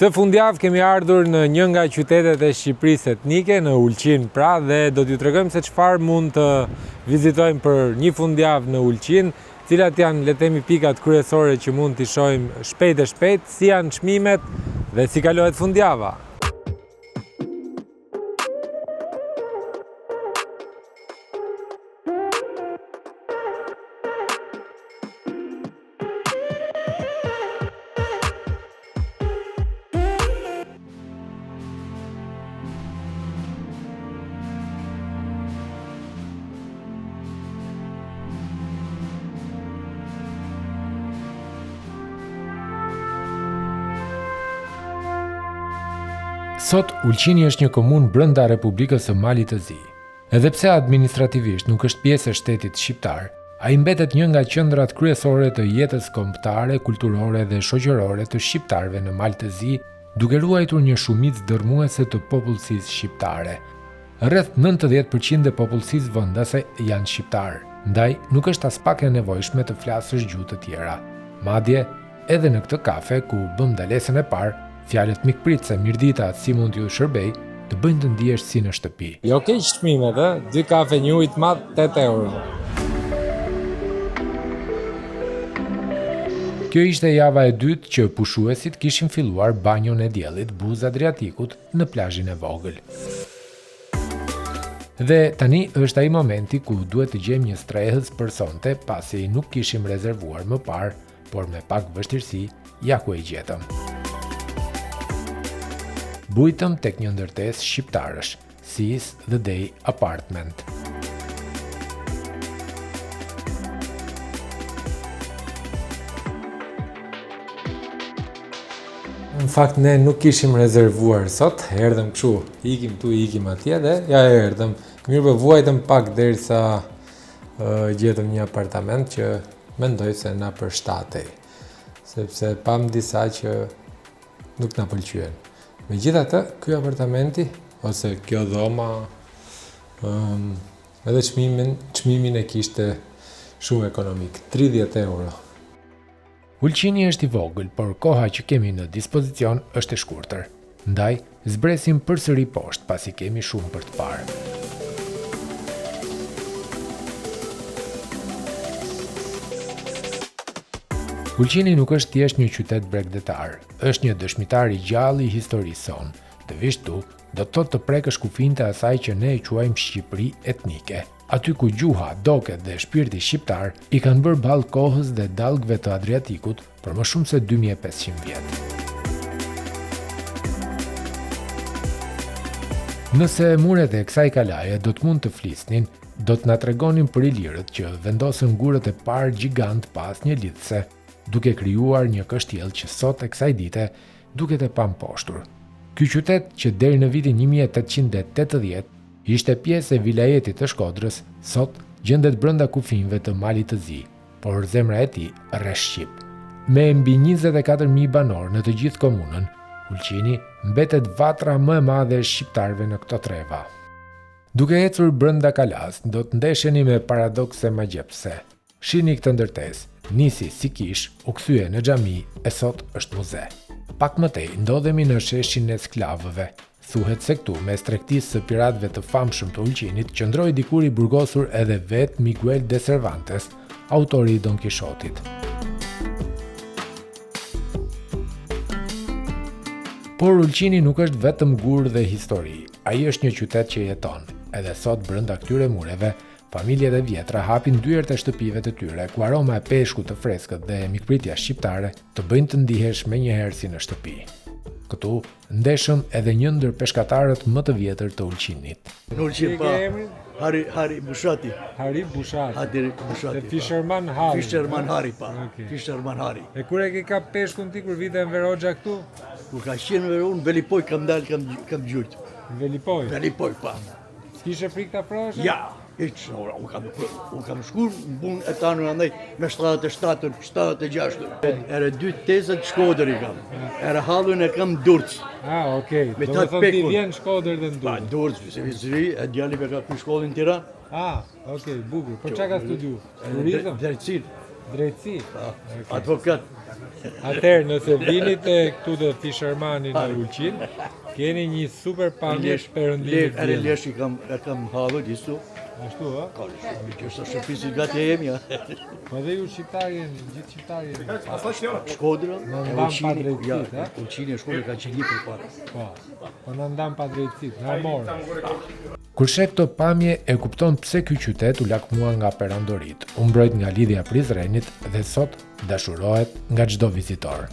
Këtë fundjavë kemi ardhur në një nga qytetet e Shqipërisë etnike, në Ulqin pra, dhe do t'ju tregojmë se çfarë mund të vizitojmë për një fundjavë në Ulqin, cilat janë, le të themi, pikat kryesore që mund t'i shohim shpejt e shpejt, si janë çmimet dhe si kalohet fundjava. Sot, Ulqini është një komunë brenda Republikës së Malit të Zi. Edhe pse administrativisht nuk është pjesë e shtetit shqiptar, ai mbetet një nga qendrat kryesore të jetës kombëtare, kulturore dhe shoqërore të shqiptarëve në Mal të Zi, duke ruajtur një shumicë dërmuese të popullsisë shqiptare. Rreth 90% e popullsisë vendase janë shqiptar, ndaj nuk është as pak e nevojshme të flasësh gjuhë të tjera. Madje, edhe në këtë kafe ku bëm dalesën e parë, fjalët mikpritse, mirdita, si mund t'ju shërbej, të bëjnë të ndihesh si në shtëpi. Jo keq çmimet, 2 kafe një ujë të madh, 8 euro. Kjo ishte java e dytë që pushuesit kishin filluar banjon e diellit Buz Adriatikut në plazhin e vogël. Dhe tani është ai momenti ku duhet të gjejmë një strehës për sonte, pasi nuk kishim rezervuar më parë, por me pak vështirësi, ja ku e gjetëm. Bujtëm tek një ndërtesë shqiptarësh, Seize the Day Apartment. Në fakt ne nuk kishim rezervuar sot, erdhëm kështu, ikim tu, ikim atje dhe ja erdhëm. Mirë po vuajtëm pak derisa gjetëm një apartament që mendoj se na përshtatej, sepse pam disa që nuk na pëlqyen. Megjithatë, ky apartamenti ose kjo dhoma edhe çmimin e kishte shumë ekonomik, 30 euro. Ulqini është i vogël, por koha që kemi në dispozicion është e shkurtër. Ndaj, zbresim përsëri poshtë pasi kemi shumë për të parë. Ulqini nuk është thjesht një qytet bregdetar, është një dëshmitar i gjallë i historisë sonë. Të vish tu, do të thotë të prekësh kufijtë të asaj që ne e quajmë Shqipëri etnike, aty ku gjuha, doket dhe shpirti shqiptar i kanë bërë ballë kohës dhe dallgëve të Adriatikut për më shumë se 2500 vjet. Nëse muret e kësaj kalaje do të mund të flisnin, do të na tregonin për ilirët që vendosën gurët e parë gjigant pas një lidhse, duke krijuar një kështjell që sot e kësaj dite duket e pamposhtur. Ky qytet që deri në vitin 1880 ishte pjesë e vilajetit të Shkodrës, sot gjendet brenda kufinjve të Malit të Zi, por zemra e tij rreth shqip. Me mbi 24.000 banor në të gjithë komunën, Ulqini mbetet vatra më e madhe e shqiptarëve në këto treva. Duke ecur brenda kalas, do të ndesheni me paradokse magjepse. Shihni këtë ndërtesë. Nisi si kish, u kthye në xhami e sot është muze. Pak më tej ndodhemi në sheshin e sklavëve. Thuhet se këtu, mes tregtisë së piratëve të famshëm të Ulqinit, qëndroi dikur i burgosur edhe vet Miguel de Cervantes, autori i Don Kishotit. Por Ulqini nuk është vetëm gur dhe histori. Ai është një qytet që jeton. Edhe sot brenda këtyre mureve, familjet e vjetra hapin dyert e shtëpive të tyre, ku aroma e peshkut të freskët dhe mikpritja shqiptare të bëjnë të ndihesh menjëherë si në shtëpi. Këtu ndeshëm edhe një ndër peshkatarët më të vjetër të Ulqinit. Në Ulqin pa, Hari Bushati. Hari Bushati. Hari Bushati. Fisherman Hari. Fisherman Hari pa. Okay. Fisherman Hari. E kur e ke kap peshkun ti kur vite në Verogja këtu? Kur ka qenë në unë Velipoj kam dalë kam gjujt. Velipoj. Velipoj pa. S'kishe frikë ta afrohesh? Ja. Unë kam shkur në punë e tanur andaj me 77, 76. Ere 2 tezët Shkodër i kam. Ere hallun e kam Durrës. Okej. Me Do të thonë ti vjen Shkodër dhe në Durrës. Durrës, se vizri, e djali me ka ku shkollin Tiranë. Okej, bukur. Për çka ka studiu? Turizëm? Drejtësi. Drejtësi. Advokat. Atëherë, nëse vini te këtu te Fishermani në Ulqin, keni një super pamje perëndimit. Edhe lesh e kam hallur isu. Ashtu, ha? Kjo është shtëpisi gati e jemi. Po dhe ju shqiptarën, gjithë shqiptarën. Shkodra, ndam pa drejtësit, ha? Ulqini e Shkodra ka qenë përpara. Po na ndam pa drejtësit, na morë. Kur sheh këto pamje e kupton pse ky qytet u lakmua nga perandorit, u mbrojt nga lidhja Prizrenit dhe sot dashurohet nga çdo vizitor.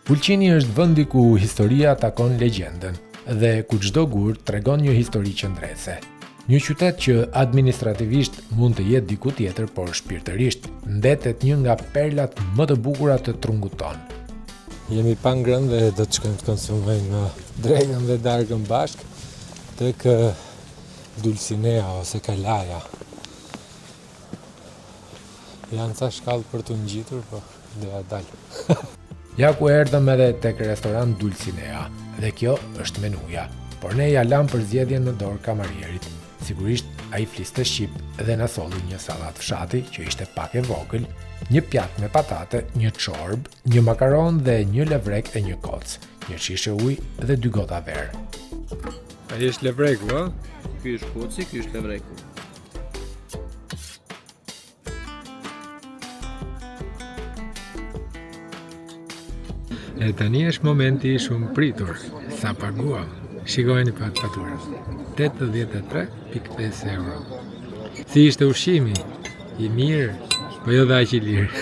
Ulqini është vendi ku historia takon legjendën dhe ku çdo gur tregon një histori qendrese. Një qytet që administrativisht mund të jetë diku tjetër, por shpirtërisht ndetet një nga perlat më të bukura të trungut ton. Jemi pa ngrënë dhe do të shkojmë të konsumojmë drekën dhe darkën bashk tek Dulcinea ose Kalaja. Janë ca shkallë për të ngjitur, po doja dalë. Ja ku erdhëm edhe tek restorant Dulcinea, dhe kjo është menuja, por ne ja lam për zgjedhjen në dorë kamarierit. Sigurisht ai fliste shqip dhe na solli një sallat fshati që ishte pak e vogël, një pjatë me patate, një çorbë, një makaron dhe një levrek e një koc, një shishe ujë dhe 2 gota verë. Ai është levreku, ha? Ky është koci, ky është levreku. E tani është momenti I shumë pritur. Sa paguam? Shikojeni pak faturën. 83.5 euro. Si ishte ushqimi? I mirë, po jo dhe aq I lirë.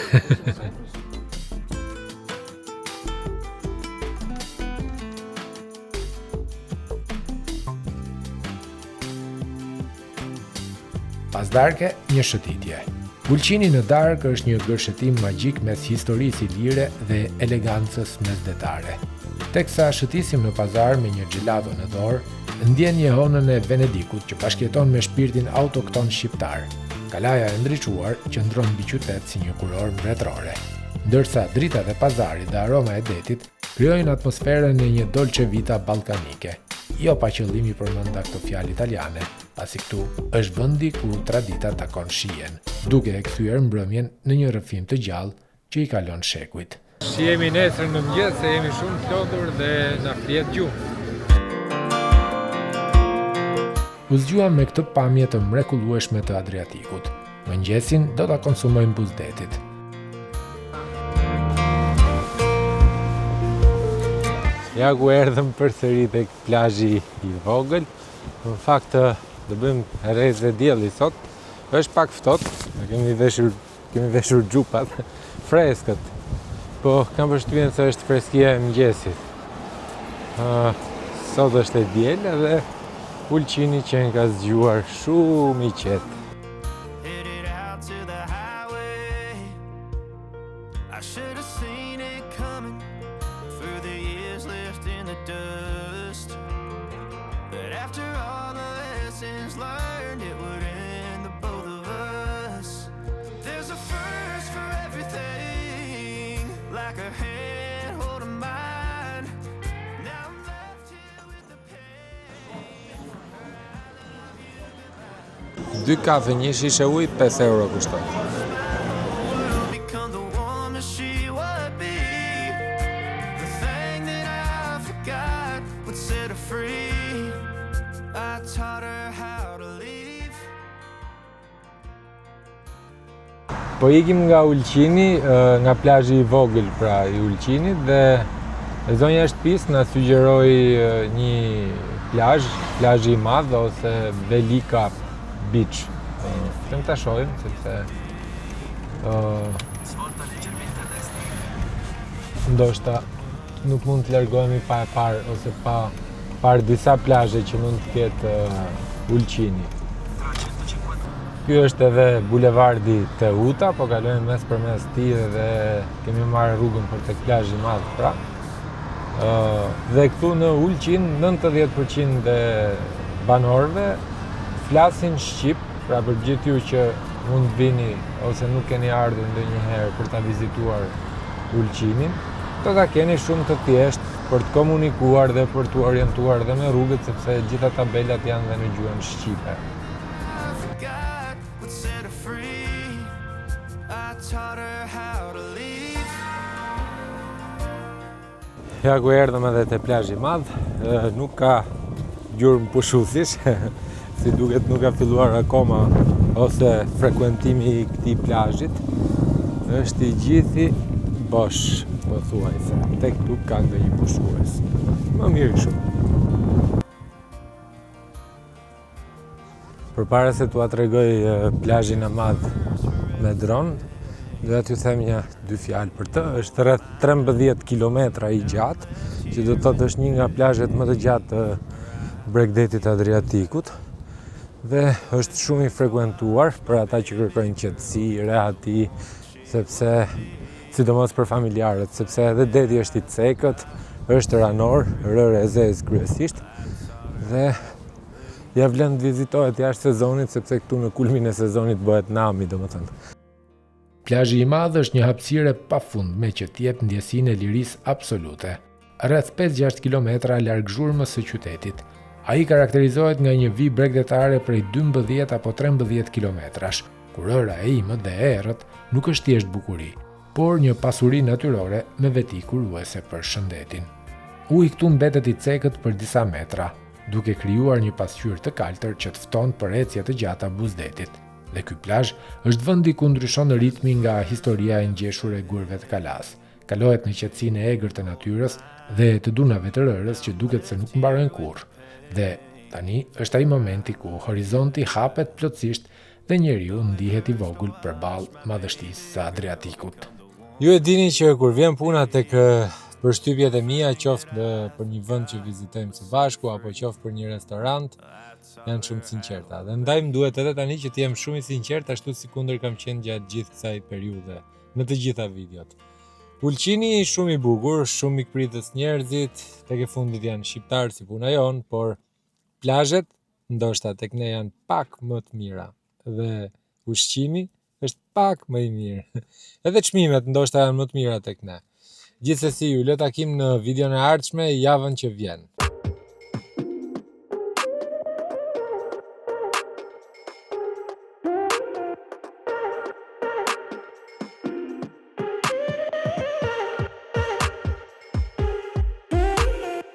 Pas darke, një shëtitje. Ulqini në darkë është një gërshëtim magjik mes historisë ilire dhe elegancës mesdhetare. Teksa shëtisim në pazar me një gelato në dorë, ndjen një honën e Venedikut që bashkjeton me shpirtin autokton shqiptar. Kalaja e ndriçuar qëndron mbi qytet si një kurorë mbretërore, ndërsa drita dhe pazari dhe aroma e detit krijojnë atmosferën e një dolce vita ballkanike. Jo pa qëllimi përmenda këtë fjalë italiane, pasi këtu është vendi ku tradita takon shijen, duke e kthyer mbrëmjen në një rrëfim të gjallë që I kalon shekujt. Shihemi nesër në mëngjes se jemi shumë të lodhur dhe na fliet gjumë. U zgjuam me këtë pamje të mrekullueshme të Adriatikut. Mëngjesin do ta konsumojmë buzdetit. Ja ku erdhëm përsëri tek plazhi I vogël. Në fakt do bëjmë rrezë dielli sot. Është pak ftohtë, kemi veshur xhupat freskët. Po kam përshtypjen se është freskia e mëngjesit. Sot është e diel dhe Ulqini që ka zgjuar shumë I qetë. Dy kafe, një shishe ujë, 5 euro kushton. Po ikim nga Ulqini, nga plazhi I vogël pra I Ulqinit dhe zonja e shtëpisë na sugjeroi një plazhi I madh ose Velika Beach. Kem ta shohim sepse ndoshta nuk mund të largohemi pa e parë ose pa parë disa plazhe që mund të ketë Ulqini. Ky është edhe bulevardi Teuta, po kalojmë mes përmes tij dhe kemi marrë rrugën për tek plazhi I madh pra. Dhe këtu në Ulqin 90% e banorëve flasin shqip, pra për gjithë ju që mund vini ose nuk keni ardhur ndonjëherë për ta vizituar Ulqinin, do ta keni shumë të thjeshtë për të komunikuar dhe për të orientuar dhe me rrugët sepse gjitha tabelat janë dhe në gjuhën shqipe. Ja ku erdhëm edhe te plazhi i madh, nuk ka gjurmë pushuesish, si duket nuk ka filluar akoma ose frekuentimi i këtij plazhit. Është i gjithi bosh, pothuajse. Tek këtu ka ndonjë pushues. Më mirë kështu. Përpara se t'ua tregoj plazhin e madh me dron, doja t'ju them dy fjalë për të. Është rreth 13 kilometra i gjatë, që do të thotë është një nga plazhet më të gjatë të Bregdetit Adriatikut dhe është shumë i frekuentuar për ata që kërkojnë qetësi, rehati, sepse sidomos për familjarët, sepse edhe deti është i cekët, është ranor, rërë e zezë kryesisht dhe ja vlen të vizitohet jashtë sezonit sepse këtu në kulmin e sezonit bëhet nami, domethënë. Plazhi i madh është një hapësirë pafundme që t'jep ndjesinë e lirisë absolute. Rreth 5-6 kilometra larg zhurmës së qytetit, ai karakterizohet nga një vijë bregdetare prej 12 apo 13 kilometrash, ku rëra e imët dhe errët nuk është thjesht bukuri, por një pasuri natyrore me veti kuruese për shëndetin. Uji këtu mbetet i cekët për disa metra, duke krijuar një pasqyrë të kaltër që të fton për ecje të gjata buzdetit. Dhe ky plazh është vendi ku ndryshon ritmi nga historia e ngjeshur e gurëve të kalas. Kalohet në qetësinë e egër të natyrës dhe të dunave të rërës që duket se nuk mbarojnë kurrë. Dhe tani është ai momenti ku horizonti hapet plotësisht dhe njeriu ndihet i vogël përballë madhështisë së Adriatikut. Ju e dini që kur vjen puna tek përshtypjet e mia, qoftë për një vend që vizitojmë së bashku apo qoftë për një restorant, janë shumë sinqerta. Dhe ndaj më duhet edhe tani që t'jem shumë i sinqert, ashtu si kundër kam qenë gjatë gjithë kësaj periudhe, në të gjitha videot. Ulqini shumë i bukur, shumë mikpritës njerëzit, tek e fundit janë shqiptarë si puna jonë, por plazhet ndoshta tek ne janë pak më të mira dhe ushqimi është pak më i mirë. Edhe çmimet ndoshta janë më të mira tek ne. Gjithsesi, ju lë takim në videon e ardhshme javën që vjen.